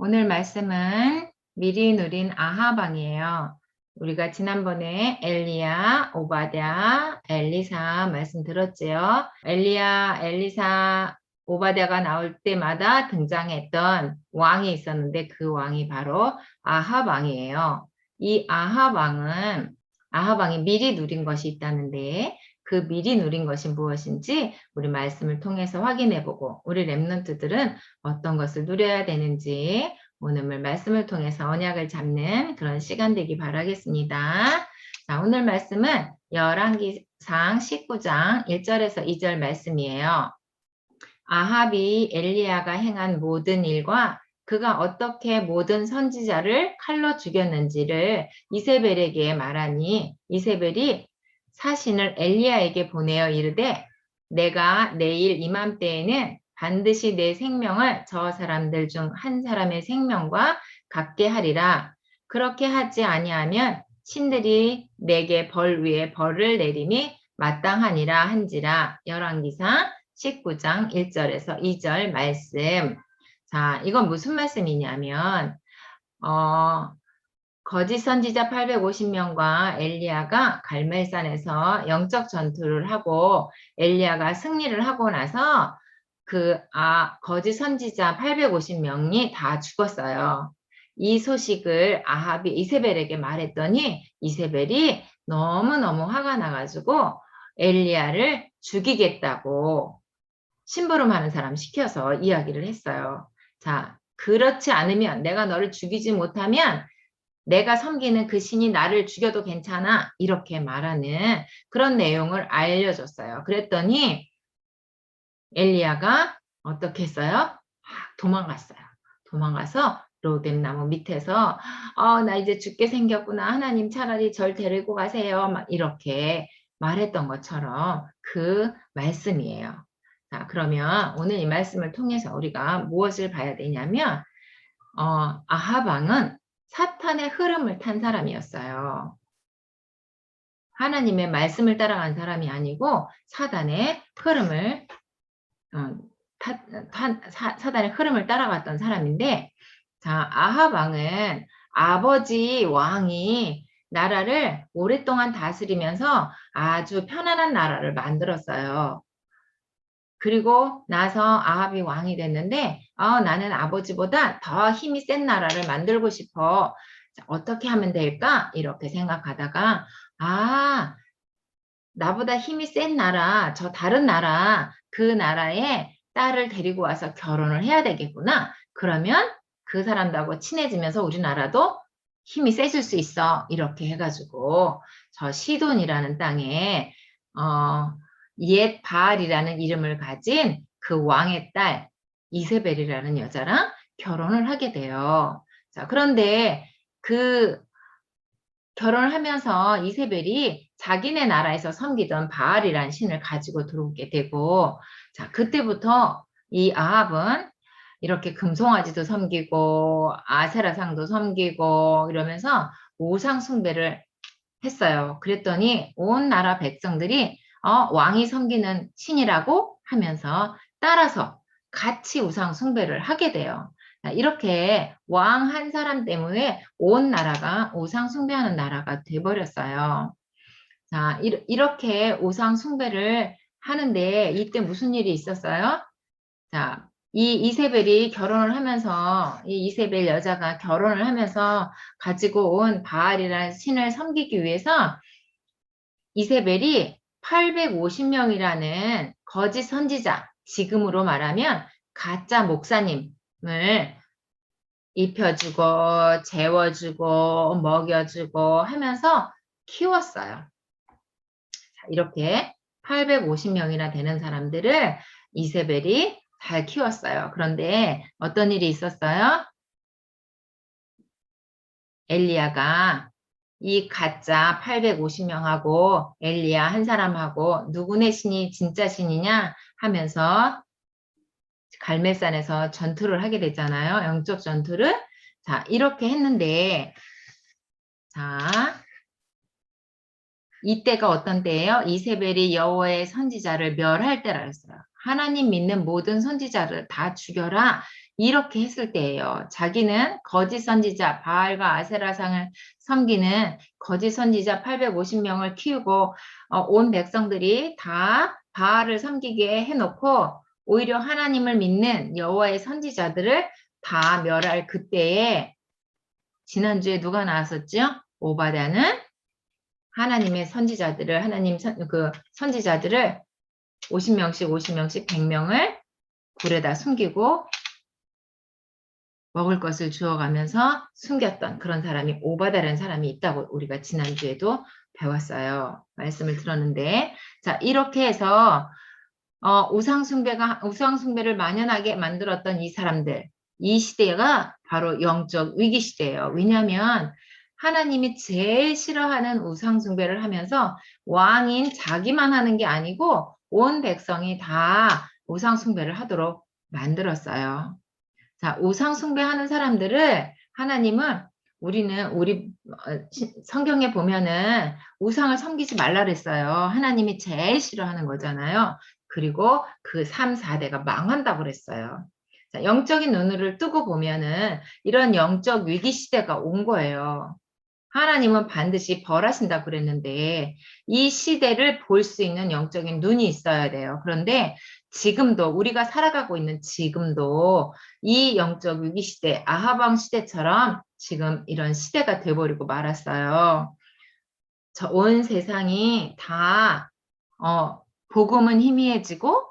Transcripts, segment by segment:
오늘 말씀은 미리 누린 아하방이에요. 우리가 지난번에 엘리야, 오바댜, 엘리사 말씀 들었지요. 엘리야, 엘리사, 오바댜가 나올 때마다 등장했던 왕이 있었는데 그 왕이 바로 아하방이에요. 이 아하방이 미리 누린 것이 있다는데 그 미리 누린 것이 무엇인지 우리 말씀을 통해서 확인해보고 우리 렘넌트들은 어떤 것을 누려야 되는지 오늘 말씀을 통해서 언약을 잡는 그런 시간 되기 바라겠습니다. 자, 오늘 말씀은 열왕기상 19장 1절에서 2절 말씀이에요. 아합이 엘리야가 행한 모든 일과 그가 어떻게 모든 선지자를 칼로 죽였는지를 이세벨에게 말하니 이세벨이 사신을 엘리야에게 보내어 이르되 내가 내일 이맘때에는 반드시 내 생명을 저 사람들 중 한 사람의 생명과 같게 하리라. 그렇게 하지 아니하면 신들이 내게 벌 위에 벌을 내림이 마땅하니라 한지라. 열왕기상 19장 1절에서 2절 말씀. 자, 이건 무슨 말씀이냐면 거짓 선지자 850명과 엘리야가 갈멜산에서 영적 전투를 하고 엘리야가 승리를 하고 나서 거짓 선지자 850명이 다 죽었어요. 이 소식을 아합이 이세벨에게 말했더니 이세벨이 너무너무 화가 나가지고 엘리야를 죽이겠다고 심부름하는 사람 시켜서 이야기를 했어요. 자, 그렇지 않으면 내가 너를 죽이지 못하면 내가 섬기는 그 신이 나를 죽여도 괜찮아 이렇게 말하는 그런 내용을 알려줬어요. 그랬더니 엘리야가 어떻게 했어요? 도망갔어요. 도망가서 로뎀나무 밑에서 나 이제 죽게 생겼구나. 하나님 차라리 절 데리고 가세요. 막 이렇게 말했던 것처럼 그 말씀이에요. 자, 그러면 오늘 이 말씀을 통해서 우리가 무엇을 봐야 되냐면 아하방은 사탄의 흐름을 탄 사람이었어요. 하나님의 말씀을 따라간 사람이 아니고 사단의 흐름을 사단의 흐름을 따라갔던 사람인데, 자, 아하방은 아버지 왕이 나라를 오랫동안 다스리면서 아주 편안한 나라를 만들었어요. 그리고 나서 아합이 왕이 됐는데 나는 아버지보다 더 힘이 센 나라를 만들고 싶어. 자, 어떻게 하면 될까? 이렇게 생각하다가 나보다 힘이 센 나라, 저 다른 나라, 그 나라에 딸을 데리고 와서 결혼을 해야 되겠구나. 그러면 그 사람들하고 친해지면서 우리나라도 힘이 세질 수 있어. 이렇게 해가지고 저 시돈이라는 땅에 옛 바알이라는 이름을 가진 그 왕의 딸 이세벨이라는 여자랑 결혼을 하게 돼요. 자, 그런데 그 결혼을 하면서 이세벨이 자기네 나라에서 섬기던 바알이라는 신을 가지고 들어오게 되고, 자, 그때부터 이 아합은 이렇게 금송아지도 섬기고 아세라상도 섬기고 이러면서 우상 숭배를 했어요. 그랬더니 온 나라 백성들이 왕이 섬기는 신이라고 하면서 따라서 같이 우상 숭배를 하게 돼요. 이렇게 왕 한 사람 때문에 온 나라가 우상 숭배하는 나라가 돼버렸어요. 자, 이렇게 우상 숭배를 하는데 이때 무슨 일이 있었어요? 자, 이 이세벨이 결혼을 하면서 이 이세벨 여자가 결혼을 하면서 가지고 온 바알이라는 신을 섬기기 위해서 이세벨이 850명이라는 거짓 선지자, 지금으로 말하면 가짜 목사님을 입혀주고 재워주고 먹여주고 하면서 키웠어요. 자, 이렇게 850명이나 되는 사람들을 이세벨이 잘 키웠어요. 그런데 어떤 일이 있었어요? 엘리야가 이 가짜 850명하고 엘리야 한 사람하고 누구네 신이 진짜 신이냐 하면서 갈멜산에서 전투를 하게 됐잖아요. 영적 전투를. 자, 이렇게 했는데, 자, 이때가 어떤 때예요? 이세벨이 여호와의 선지자를 멸할 때라 했어요. 하나님 믿는 모든 선지자를 다 죽여라. 이렇게 했을 때예요. 자기는 거짓 선지자 바알과 아세라상을 섬기는 거짓 선지자 850명을 키우고 온 백성들이 다 바알을 섬기게 해놓고 오히려 하나님을 믿는 여호와의 선지자들을 다 멸할 그때에 지난주에 누가 나왔었죠? 오바댜는 하나님의 선지자들을 그 선지자들을 50명씩 50명씩 100명을 굴에다 숨기고 먹을 것을 주어가면서 숨겼던 그런 사람이 오바댜라는 사람이 있다고 우리가 지난주에도 배웠어요. 말씀을 들었는데 자 이렇게 해서 우상숭배를 만연하게 만들었던 이 사람들 이 시대가 바로 영적 위기 시대예요. 왜냐하면 하나님이 제일 싫어하는 우상숭배를 하면서 왕인 자기만 하는 게 아니고 온 백성이 다 우상숭배를 하도록 만들었어요. 자, 우상숭배하는 사람들을 하나님은 우리 성경에 보면은 우상을 섬기지 말라 그랬어요. 하나님이 제일 싫어하는 거잖아요. 그리고 그 3, 4대가 망한다고 그랬어요. 자, 영적인 눈을 뜨고 보면은 이런 영적 위기 시대가 온 거예요. 하나님은 반드시 벌하신다 그랬는데 이 시대를 볼 수 있는 영적인 눈이 있어야 돼요. 그런데 지금도 우리가 살아가고 있는 지금도 이 영적 위기 시대, 아하방 시대처럼 지금 이런 시대가 돼버리고 말았어요. 온 세상이 다 복음은 희미해지고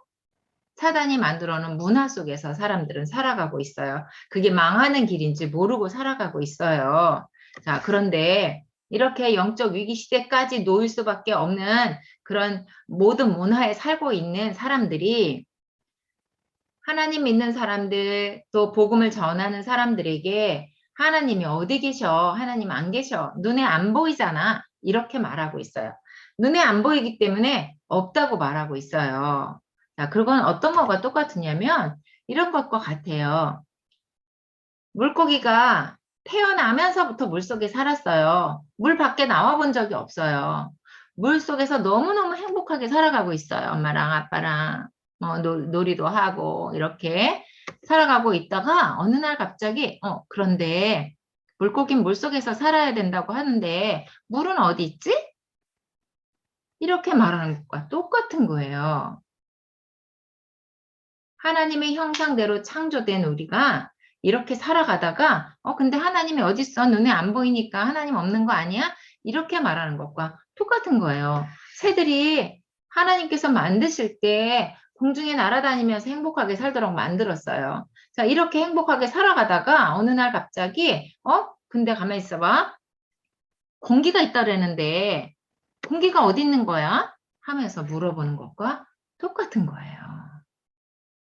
사단이 만들어 놓은 문화 속에서 사람들은 살아가고 있어요. 그게 망하는 길인지 모르고 살아가고 있어요. 자, 그런데 이렇게 영적 위기 시대까지 놓일 수밖에 없는 그런 모든 문화에 살고 있는 사람들이 하나님 믿는 사람들 또 복음을 전하는 사람들에게 하나님이 어디 계셔? 하나님 안 계셔. 눈에 안 보이잖아. 이렇게 말하고 있어요. 눈에 안 보이기 때문에 없다고 말하고 있어요. 자, 그건 어떤 거가 똑같으냐면 이런 것과 같아요. 물고기가 태어나면서부터 물속에 살았어요. 물 밖에 나와 본 적이 없어요. 물속에서 너무너무 행복하게 살아가고 있어요. 엄마랑 아빠랑 놀이도 하고 이렇게 살아가고 있다가 어느 날 갑자기 그런데 물고기는 물속에서 살아야 된다고 하는데 물은 어디 있지? 이렇게 말하는 것과 똑같은 거예요. 하나님의 형상대로 창조된 우리가 이렇게 살아가다가 근데 하나님이 어딨어? 눈에 안 보이니까 하나님 없는 거 아니야? 이렇게 말하는 것과 똑같은 거예요. 새들이 하나님께서 만드실 때 공중에 날아다니면서 행복하게 살도록 만들었어요. 자, 이렇게 행복하게 살아가다가 어느 날 갑자기 근데 가만히 있어봐. 공기가 있다라는데 공기가 어디 있는 거야? 하면서 물어보는 것과 똑같은 거예요.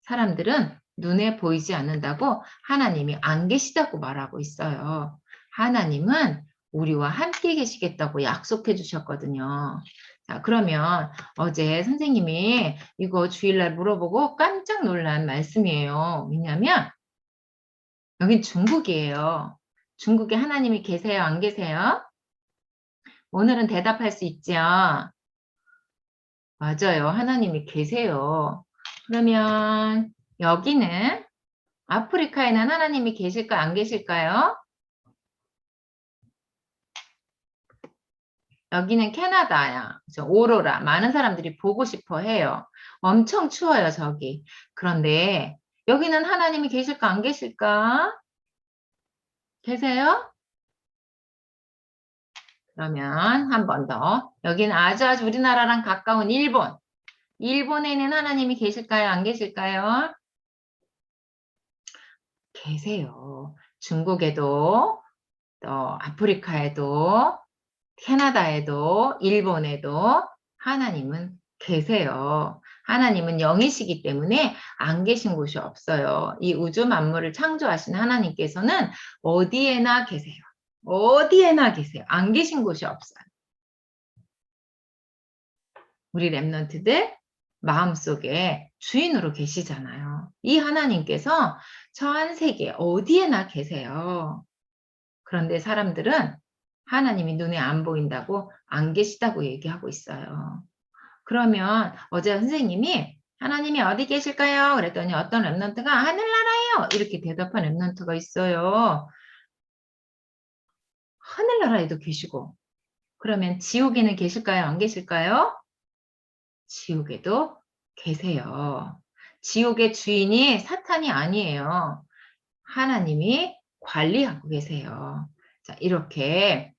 사람들은 눈에 보이지 않는다고 하나님이 안 계시다고 말하고 있어요. 하나님은 우리와 함께 계시겠다고 약속해 주셨거든요. 자, 그러면 어제 선생님이 이거 주일날 물어보고 깜짝 놀란 말씀이에요. 왜냐면 여긴 중국이에요. 중국에 하나님이 계세요? 안 계세요? 오늘은 대답할 수 있죠? 맞아요. 하나님이 계세요. 그러면 여기는 아프리카에는 하나님이 계실까 안 계실까요? 여기는 캐나다야. 오로라. 많은 사람들이 보고 싶어 해요. 엄청 추워요, 저기. 그런데 여기는 하나님이 계실까 안 계실까? 계세요? 그러면 한 번 더. 여기는 아주 우리나라랑 가까운 일본. 일본에는 하나님이 계실까요? 안 계실까요? 계세요. 중국에도, 또 아프리카에도, 캐나다에도, 일본에도 하나님은 계세요. 하나님은 영이시기 때문에 안 계신 곳이 없어요. 이 우주 만물을 창조하신 하나님께서는 어디에나 계세요. 어디에나 계세요. 안 계신 곳이 없어요. 우리 랩런트들 마음속에 주인으로 계시잖아요. 이 하나님께서 전 세계 어디에나 계세요. 그런데 사람들은 하나님이 눈에 안 보인다고 안 계시다고 얘기하고 있어요. 그러면 어제 선생님이 하나님이 어디 계실까요? 그랬더니 어떤 랩런트가 하늘나라예요. 이렇게 대답한 랩런트가 있어요. 하늘나라에도 계시고. 그러면 지옥에는 계실까요? 안 계실까요? 지옥에도 계세요. 지옥의 주인이 사탄이 아니에요. 하나님이 관리하고 계세요. 자, 이렇게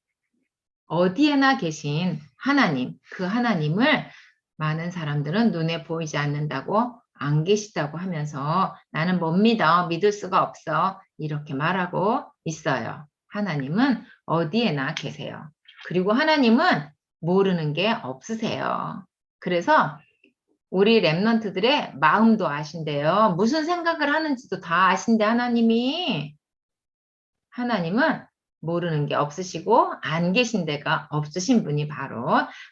어디에나 계신 하나님, 그 하나님을 많은 사람들은 눈에 보이지 않는다고 안 계시다고 하면서 나는 못 믿어, 믿을 수가 없어 이렇게 말하고 있어요. 하나님은 어디에나 계세요. 그리고 하나님은 모르는 게 없으세요. 그래서 우리 랩런트들의 마음도 아신대요. 무슨 생각을 하는지도 다 아신대 하나님은 모르는 게 없으시고 안 계신 데가 없으신 분이 바로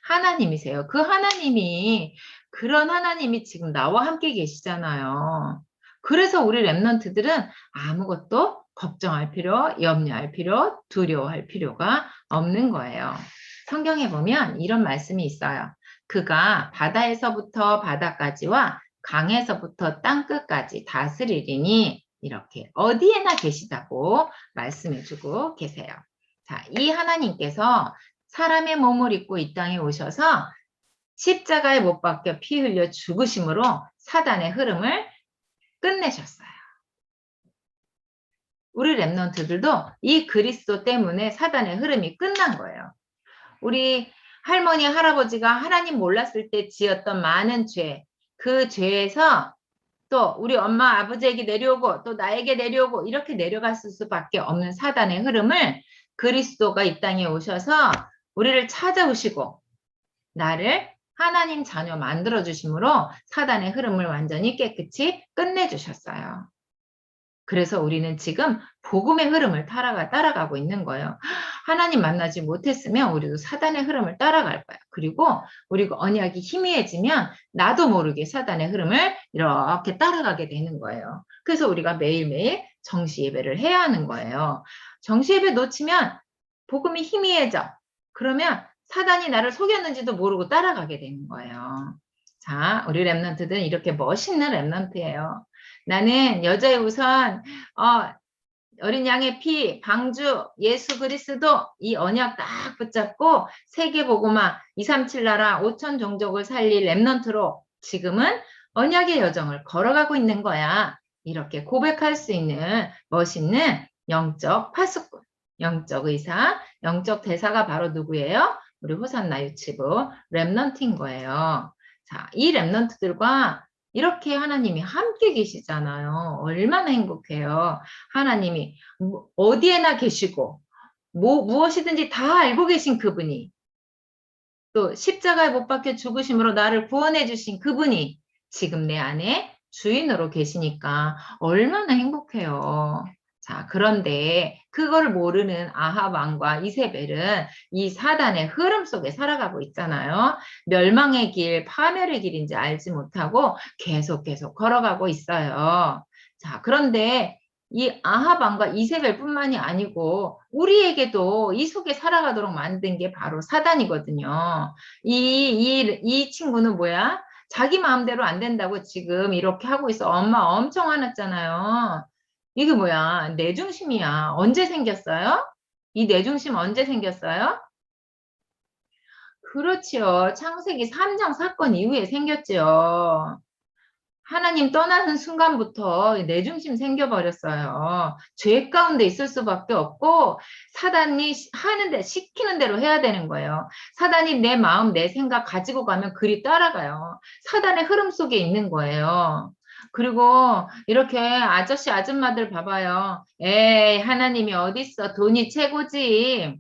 하나님이세요. 그 하나님이 그런 하나님이 지금 나와 함께 계시잖아요. 그래서 우리 랩런트들은 아무것도 걱정할 필요, 염려할 필요, 두려워할 필요가 없는 거예요. 성경에 보면 이런 말씀이 있어요. 그가 바다에서부터 바다까지와 강에서부터 땅끝까지 다스리리니 이렇게 어디에나 계시다고 말씀해주고 계세요. 자, 이 하나님께서 사람의 몸을 입고 이 땅에 오셔서 십자가에 못 박혀 피 흘려 죽으심으로 사단의 흐름을 끝내셨어요. 우리 랩런트들도 이 그리스도 때문에 사단의 흐름이 끝난 거예요. 우리 할머니, 할아버지가 하나님 몰랐을 때 지었던 많은 죄, 그 죄에서 또 우리 엄마, 아버지에게 내려오고 또 나에게 내려오고 이렇게 내려갔을 수밖에 없는 사단의 흐름을 그리스도가 이 땅에 오셔서 우리를 찾아오시고 나를 하나님 자녀 만들어주심으로 사단의 흐름을 완전히 깨끗이 끝내주셨어요. 그래서 우리는 지금 복음의 흐름을 따라가고 있는 거예요. 하나님 만나지 못했으면 우리도 사단의 흐름을 따라갈 거야. 그리고 우리가 언약이 희미해지면 나도 모르게 사단의 흐름을 이렇게 따라가게 되는 거예요. 그래서 우리가 매일매일 정시 예배를 해야 하는 거예요. 정시 예배 놓치면 복음이 희미해져. 그러면 사단이 나를 속였는지도 모르고 따라가게 되는 거예요. 자, 우리 랩런트들은 이렇게 멋있는 랩런트예요. 나는 여자의 우선 어린 양의 피, 방주, 예수 그리스도 이 언약 딱 붙잡고 세계복음화 237 나라 5천 종족을 살릴 랩런트로 지금은 언약의 여정을 걸어가고 있는 거야. 이렇게 고백할 수 있는 멋있는 영적 파수꾼, 영적 의사, 영적 대사가 바로 누구예요? 우리 호산나 유치부 랩런트인 거예요. 자, 이 랩런트들과 이렇게 하나님이 함께 계시잖아요. 얼마나 행복해요. 하나님이 어디에나 계시고 무엇이든지 다 알고 계신 그분이 또 십자가에 못 박혀 죽으심으로 나를 구원해 주신 그분이 지금 내 안에 주인으로 계시니까 얼마나 행복해요. 자, 그런데 그걸 모르는 아합 왕과 이세벨은 이 사단의 흐름 속에 살아가고 있잖아요. 멸망의 길, 파멸의 길인지 알지 못하고 계속 걸어가고 있어요. 자, 그런데 이 아합 왕과 이세벨뿐만이 아니고 우리에게도 이 속에 살아가도록 만든 게 바로 사단이거든요. 이 친구는 뭐야? 자기 마음대로 안 된다고 지금 이렇게 하고 있어. 엄마 엄청 화났잖아요. 이게 뭐야? 내중심이야. 언제 생겼어요? 이 내중심 언제 생겼어요? 그렇지요. 창세기 3장 사건 이후에 생겼지요. 하나님 떠나는 순간부터 내중심 생겨버렸어요. 죄 가운데 있을 수밖에 없고 사단이 시키는 대로 해야 되는 거예요. 사단이 내 마음, 내 생각 가지고 가면 그리 따라가요. 사단의 흐름 속에 있는 거예요. 그리고 이렇게 아저씨, 아줌마들 봐봐요. 에이, 하나님이 어딨어. 돈이 최고지.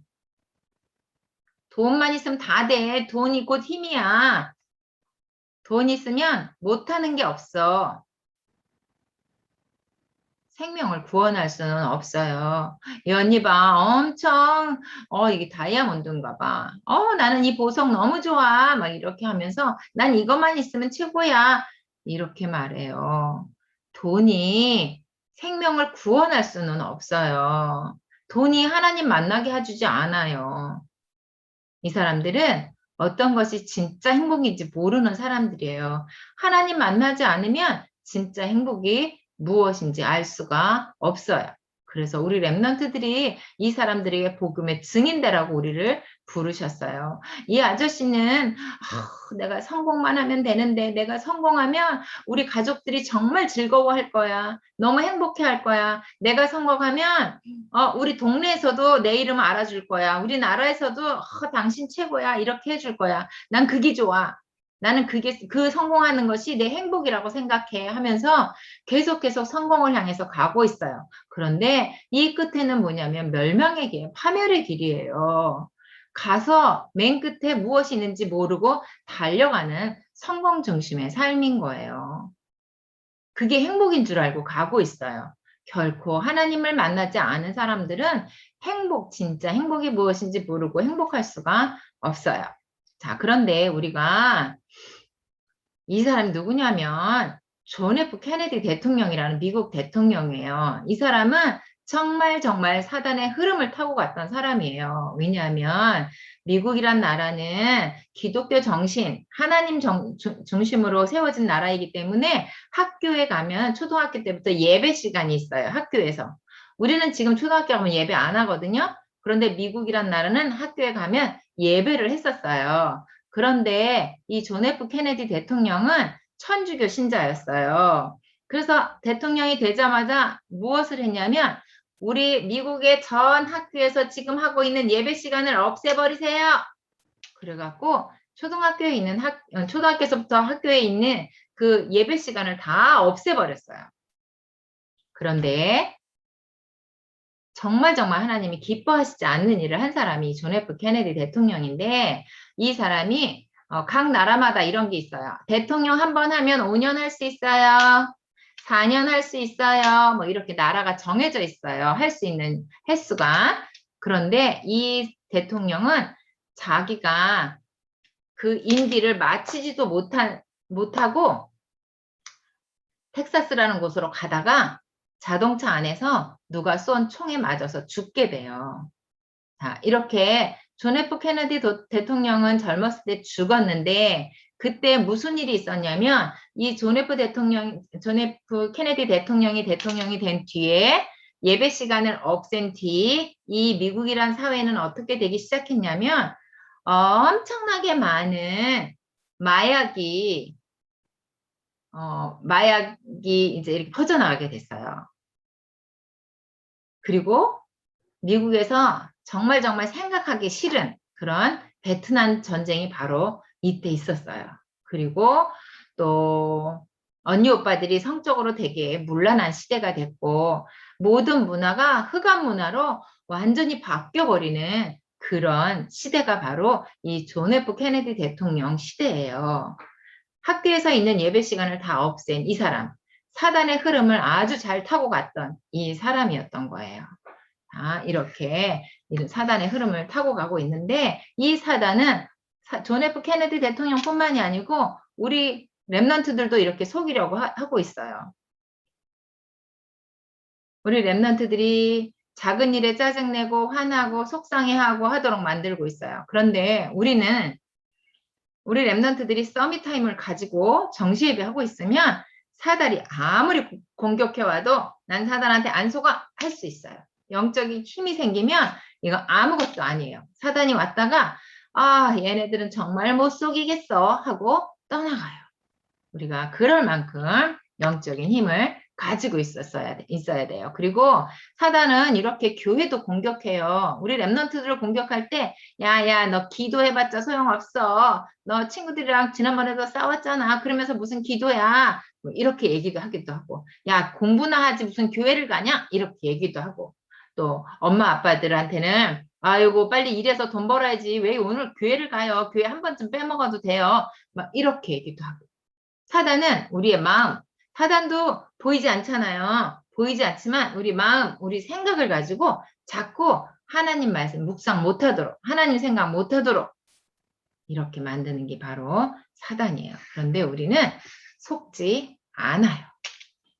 돈만 있으면 다 돼. 돈이 곧 힘이야. 돈 있으면 못하는 게 없어. 생명을 구원할 수는 없어요. 이 언니 봐. 엄청, 이게 다이아몬드인가 봐. 나는 이 보석 너무 좋아. 막 이렇게 하면서 난 이것만 있으면 최고야. 이렇게 말해요. 돈이 생명을 구원할 수는 없어요. 돈이 하나님 만나게 해주지 않아요. 이 사람들은 어떤 것이 진짜 행복인지 모르는 사람들이에요. 하나님 만나지 않으면 진짜 행복이 무엇인지 알 수가 없어요. 그래서 우리 랩런트들이 이 사람들에게 복음의 증인되라고 우리를 부르셨어요. 이 아저씨는 내가 성공만 하면 되는데 내가 성공하면 우리 가족들이 정말 즐거워할 거야. 너무 행복해 할 거야. 내가 성공하면 우리 동네에서도 내 이름 알아줄 거야. 우리나라에서도 당신 최고야. 이렇게 해줄 거야. 난 그게 좋아. 나는 그 성공하는 것이 내 행복이라고 생각해 하면서 계속 성공을 향해서 가고 있어요. 그런데 이 끝에는 뭐냐면 멸망의 길, 파멸의 길이에요. 가서 맨 끝에 무엇이 있는지 모르고 달려가는 성공 중심의 삶인 거예요. 그게 행복인 줄 알고 가고 있어요. 결코 하나님을 만나지 않은 사람들은 진짜 행복이 무엇인지 모르고 행복할 수가 없어요. 자, 그런데 우리가 이 사람이 누구냐면 존 F 케네디 대통령이라는 미국 대통령이에요. 이 사람은 정말 사단의 흐름을 타고 갔던 사람이에요. 왜냐하면 미국이란 나라는 기독교 정신, 하나님 중심으로 세워진 나라이기 때문에 학교에 가면 초등학교 때부터 예배 시간이 있어요. 학교에서. 우리는 지금 초등학교 가면 예배 안 하거든요. 그런데 미국이란 나라는 학교에 가면 예배를 했었어요. 그런데 이 존 F 케네디 대통령은 천주교 신자였어요. 그래서 대통령이 되자마자 무엇을 했냐면 우리 미국의 전 학교에서 지금 하고 있는 예배 시간을 없애버리세요. 그래갖고 초등학교에서부터 학교에 있는 그 예배 시간을 다 없애버렸어요. 그런데 정말 하나님이 기뻐하시지 않는 일을 한 사람이 존 F 케네디 대통령인데 이 사람이 각 나라마다 이런 게 있어요. 대통령 한 번 하면 5년 할 수 있어요. 4년 할 수 있어요. 뭐 이렇게 나라가 정해져 있어요. 할 수 있는 횟수가. 그런데 이 대통령은 자기가 그 임기를 마치지도 못하고 텍사스라는 곳으로 가다가 자동차 안에서 누가 쏜 총에 맞아서 죽게 돼요. 자, 이렇게 존 F 케네디 대통령은 젊었을 때 죽었는데 그때 무슨 일이 있었냐면 이 존 F 케네디 대통령이 된 뒤에 예배 시간을 없앤 뒤 이 미국이란 사회는 어떻게 되기 시작했냐면 엄청나게 많은 마약이 이제 이렇게 퍼져나가게 됐어요. 그리고 미국에서 정말 생각하기 싫은 그런 베트남 전쟁이 바로 이때 있었어요. 그리고 또 언니 오빠들이 성적으로 되게 문란한 시대가 됐고 모든 문화가 흑암 문화로 완전히 바뀌어버리는 그런 시대가 바로 이 존 F 케네디 대통령 시대예요. 학교에서 있는 예배 시간을 다 없앤 이 사람, 사단의 흐름을 아주 잘 타고 갔던 이 사람이었던 거예요. 이렇게 사단의 흐름을 타고 가고 있는데 이 사단은 존 F 케네디 대통령뿐만이 아니고 우리 랩런트들도 이렇게 속이려고 하고 있어요. 우리 랩런트들이 작은 일에 짜증내고 화나고 속상해하고 하도록 만들고 있어요. 그런데 우리 랩런트들이 서밋타임을 가지고 정시예배하고 있으면 사단이 아무리 공격해와도 난 사단한테 안 속아 할 수 있어요. 영적인 힘이 생기면 이거 아무것도 아니에요. 사단이 왔다가 얘네들은 정말 못 속이겠어 하고 떠나가요. 우리가 그럴 만큼 영적인 힘을 가지고 있어야 돼요. 그리고 사단은 이렇게 교회도 공격해요. 우리 랩런트들을 공격할 때, 야, 너 기도해봤자 소용없어. 너 친구들이랑 지난번에도 싸웠잖아. 그러면서 무슨 기도야. 뭐 이렇게 얘기도 하기도 하고, 야, 공부나 하지 무슨 교회를 가냐? 이렇게 얘기도 하고, 또 엄마 아빠들한테는 아이고 빨리 일해서 돈 벌어야지. 왜 오늘 교회를 가요? 교회 한 번쯤 빼먹어도 돼요. 막 이렇게 얘기도 하고. 사단은 우리의 마음, 사단도 보이지 않잖아요. 보이지 않지만 우리 마음, 우리 생각을 가지고 자꾸 하나님 말씀 묵상 못하도록, 하나님 생각 못하도록 이렇게 만드는 게 바로 사단이에요. 그런데 우리는 속지 않아요.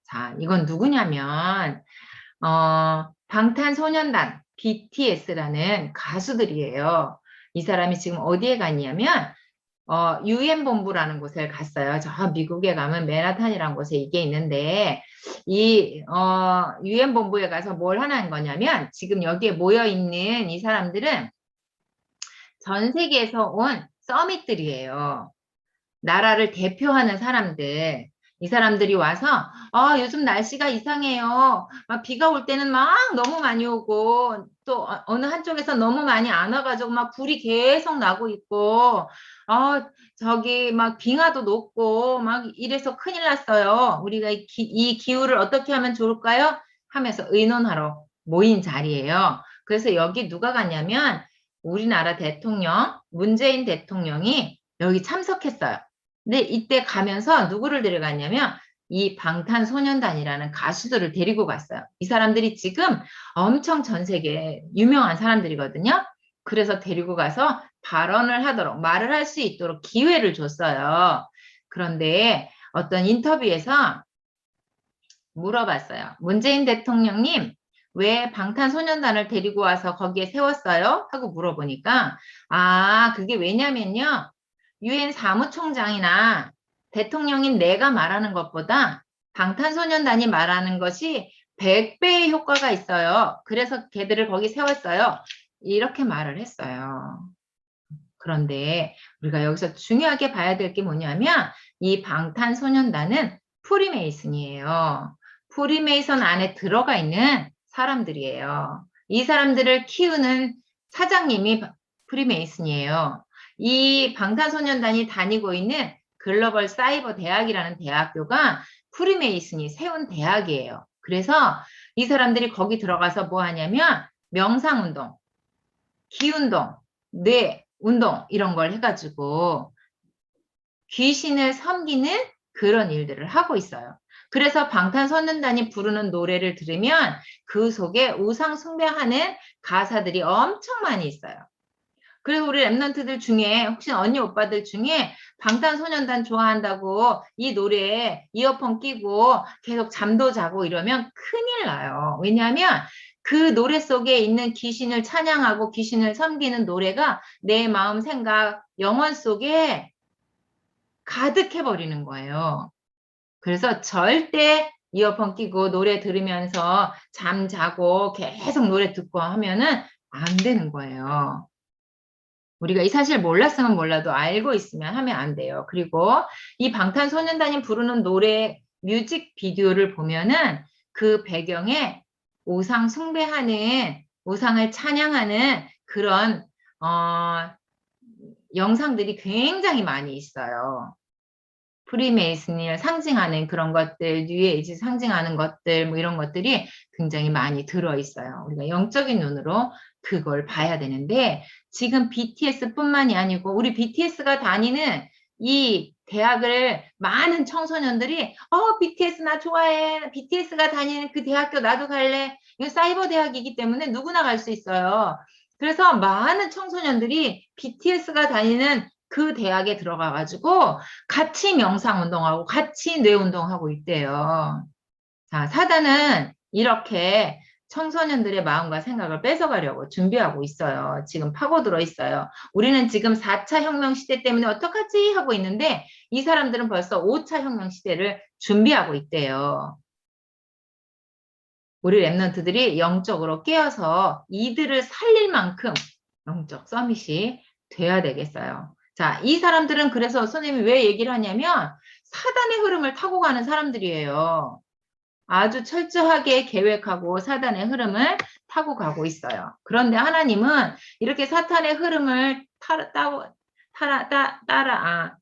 자, 이건 누구냐면 방탄소년단 BTS라는 가수들이에요. 이 사람이 지금 어디에 갔냐면 유엔 본부라는 곳에 갔어요. 저 미국에 가면 맨하탄이라는 곳에 이게 있는데 이 유엔 본부에 가서 뭘 하는 거냐면 지금 여기에 모여 있는 이 사람들은 전 세계에서 온 서밋들이에요. 나라를 대표하는 사람들. 이 사람들이 와서 요즘 날씨가 이상해요. 막 비가 올 때는 막 너무 많이 오고 또 어느 한쪽에서 너무 많이 안 와가지고 막 불이 계속 나고 있고 저기 막 빙하도 녹고 막 이래서 큰일 났어요. 우리가 이 기후를 어떻게 하면 좋을까요? 하면서 의논하러 모인 자리예요. 그래서 여기 누가 갔냐면 우리나라 대통령 문재인 대통령이 여기 참석했어요. 근데 이때 가면서 누구를 데려갔냐면 이 방탄소년단이라는 가수들을 데리고 갔어요. 이 사람들이 지금 엄청 전 세계에 유명한 사람들이거든요. 그래서 데리고 가서 발언을 하도록 말을 할 수 있도록 기회를 줬어요. 그런데 어떤 인터뷰에서 물어봤어요. 문재인 대통령님, 왜 방탄소년단을 데리고 와서 거기에 세웠어요? 하고 물어보니까 그게 왜냐면요. 유엔 사무총장이나 대통령인 내가 말하는 것보다 방탄소년단이 말하는 것이 100배의 효과가 있어요. 그래서 걔들을 거기 세웠어요. 이렇게 말을 했어요. 그런데 우리가 여기서 중요하게 봐야 될 게 뭐냐면 이 방탄소년단은 프리메이슨이에요. 프리메이슨 안에 들어가 있는 사람들이에요. 이 사람들을 키우는 사장님이 프리메이슨이에요. 이 방탄소년단이 다니고 있는 글로벌 사이버 대학이라는 대학교가 프리메이슨이 세운 대학이에요. 그래서 이 사람들이 거기 들어가서 뭐 하냐면 명상운동, 기운동, 뇌, 운동 이런 걸 해가지고 귀신을 섬기는 그런 일들을 하고 있어요. 그래서 방탄소년단이 부르는 노래를 들으면 그 속에 우상 숭배하는 가사들이 엄청 많이 있어요. 그래서 우리 랩런트들 중에 혹시 언니 오빠들 중에 방탄소년단 좋아한다고 이 노래에 이어폰 끼고 계속 잠도 자고 이러면 큰일 나요. 왜냐하면 그 노래 속에 있는 귀신을 찬양하고 귀신을 섬기는 노래가 내 마음, 생각, 영혼 속에 가득해버리는 거예요. 그래서 절대 이어폰 끼고 노래 들으면서 잠 자고 계속 노래 듣고 하면은 안 되는 거예요. 우리가 이 사실 몰랐으면 몰라도 알고 있으면 하면 안 돼요. 그리고 이 방탄소년단이 부르는 노래 뮤직비디오를 보면은 그 배경에 우상 숭배하는, 우상을 찬양하는 그런, 영상들이 굉장히 많이 있어요. 프리메이슨을 상징하는 그런 것들, 뉴에이지 상징하는 것들, 뭐 이런 것들이 굉장히 많이 들어있어요. 우리가 영적인 눈으로 그걸 봐야 되는데, 지금 BTS뿐만이 아니고, 우리 BTS가 다니는 이 대학을 많은 청소년들이, BTS 나 좋아해. BTS가 다니는 그 대학교 나도 갈래. 이거 사이버 대학이기 때문에 누구나 갈 수 있어요. 그래서 많은 청소년들이 BTS가 다니는 그 대학에 들어가가지고 같이 명상운동하고 같이 뇌운동하고 있대요. 자, 사단은 이렇게 청소년들의 마음과 생각을 뺏어가려고 준비하고 있어요. 지금 파고들어 있어요. 우리는 지금 4차 혁명 시대 때문에 어떡하지 하고 있는데 이 사람들은 벌써 5차 혁명 시대를 준비하고 있대요. 우리 랩런트들이 영적으로 깨어서 이들을 살릴 만큼 영적 서밋이 돼야 되겠어요. 자, 이 사람들은 그래서 선생님이 왜 얘기를 하냐면 사단의 흐름을 타고 가는 사람들이에요. 아주 철저하게 계획하고 사단의 흐름을 타고 가고 있어요. 그런데 하나님은 이렇게 사탄의 흐름을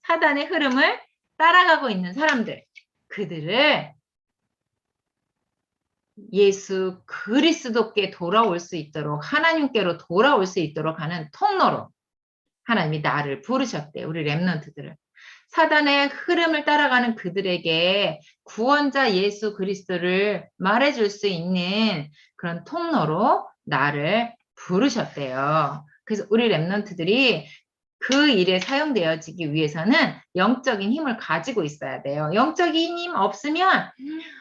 사단의 흐름을 따라가고 있는 사람들, 그들을 예수 그리스도께 돌아올 수 있도록 하나님께로 돌아올 수 있도록 하는 통로로 하나님이 나를 부르셨대. 우리 랩런트들을. 사단의 흐름을 따라가는 그들에게 구원자 예수 그리스도를 말해줄 수 있는 그런 통로로 나를 부르셨대요. 그래서 우리 랩런트들이 그 일에 사용되어지기 위해서는 영적인 힘을 가지고 있어야 돼요. 영적인 힘 없으면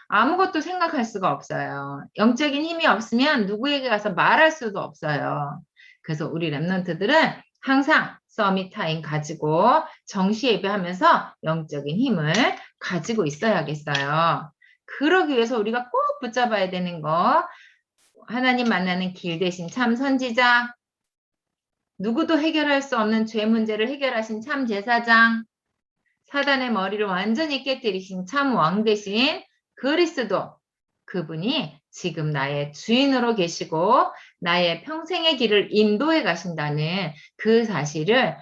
아무것도 생각할 수가 없어요. 영적인 힘이 없으면 누구에게 가서 말할 수도 없어요. 그래서 우리 랩런트들은 항상 서밋 타임 가지고 정시 예배하면서 영적인 힘을 가지고 있어야겠어요. 그러기 위해서 우리가 꼭 붙잡아야 되는 거, 하나님 만나는 길 대신 참 선지자, 누구도 해결할 수 없는 죄 문제를 해결하신 참 제사장, 사단의 머리를 완전히 깨뜨리신 참 왕 대신 그리스도, 그분이 지금 나의 주인으로 계시고 나의 평생의 길을 인도해 가신다는 그 사실을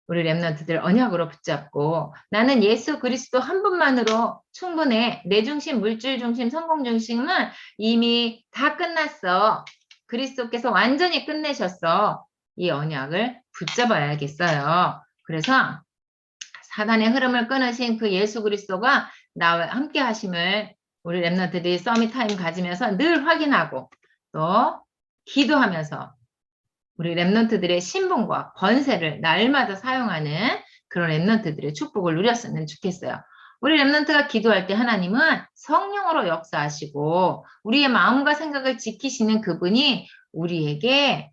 우리 랩런트들 언약으로 붙잡고, 나는 예수 그리스도 한 분만으로 충분해. 내 중심, 물질 중심, 성공 중심은 이미 다 끝났어. 그리스도께서 완전히 끝내셨어. 이 언약을 붙잡아야겠어요. 그래서 사단의 흐름을 끊으신 그 예수 그리스도가 나와 함께 하심을 우리 랩런트들이 서밋 타임 가지면서 늘 확인하고, 또 기도하면서 우리 랩런트들의 신분과 권세를 날마다 사용하는 그런 랩런트들의 축복을 누렸으면 좋겠어요. 우리 랩런트가 기도할 때 하나님은 성령으로 역사하시고 우리의 마음과 생각을 지키시는 그분이 우리에게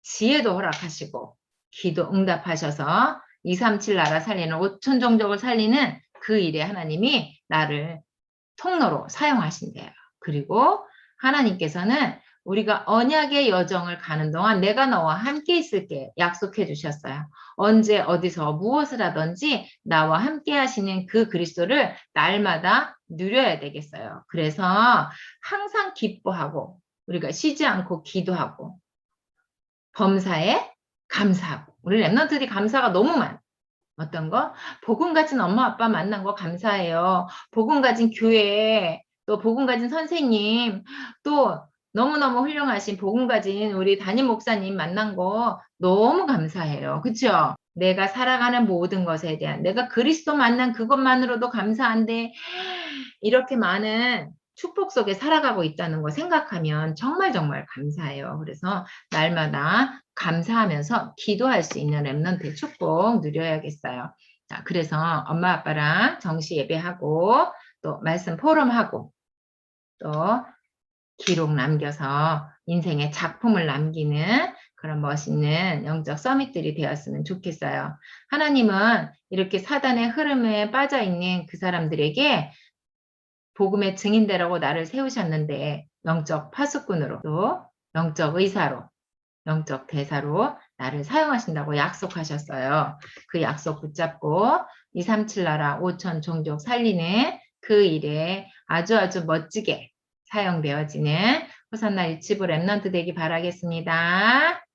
지혜도 허락하시고 기도 응답하셔서 237 나라 살리는 5천 종족을 살리는 그 일에 하나님이 나를 통로로 사용하신대요. 그리고 하나님께서는 우리가 언약의 여정을 가는 동안 내가 너와 함께 있을게 약속해 주셨어요. 언제 어디서 무엇을 하든지 나와 함께 하시는 그 그리스도를 날마다 누려야 되겠어요. 그래서 항상 기뻐하고 우리가 쉬지 않고 기도하고 범사에 감사하고, 우리 랩런트들이 감사가 너무 많아. 어떤 거? 복음 가진 엄마 아빠 만난 거 감사해요. 복음 가진 교회, 또 복음 가진 선생님, 또 너무너무 훌륭하신 복음 가진 우리 담임 목사님 만난 거 너무 감사해요. 그쵸? 내가 살아가는 모든 것에 대한, 내가 그리스도 만난 그것만으로도 감사한데 이렇게 많은 축복 속에 살아가고 있다는 거 생각하면 정말 정말 감사해요. 그래서 날마다 감사하면서 기도할 수 있는 랩런트의 축복 누려야겠어요. 자, 그래서 엄마 아빠랑 정시 예배하고 또 말씀 포럼하고 또 기록 남겨서 인생의 작품을 남기는 그런 멋있는 영적 서밋들이 되었으면 좋겠어요. 하나님은 이렇게 사단의 흐름에 빠져 있는 그 사람들에게 복음의 증인되라고 나를 세우셨는데, 영적 파수꾼으로 또 영적 의사로 영적 대사로 나를 사용하신다고 약속하셨어요. 그 약속 붙잡고 237 나라 5천 종족 살리는 그 일에 아주 멋지게 사용되어지는 호산나 일치부 랩런트 되기 바라겠습니다.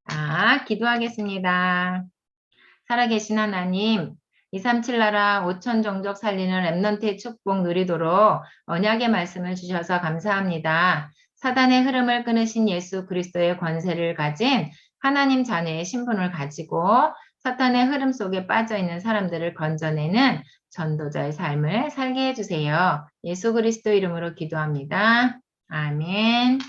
자, 기도하겠습니다. 살아계신 하나님, 237 나라 5천 종족 살리는 랩런트의 축복 누리도록 언약의 말씀을 주셔서 감사합니다. 사단의 흐름을 끊으신 예수 그리스도의 권세를 가진 하나님 자녀의 신분을 가지고 사탄의 흐름 속에 빠져있는 사람들을 건져내는 전도자의 삶을 살게 해주세요. 예수 그리스도 이름으로 기도합니다. 아멘.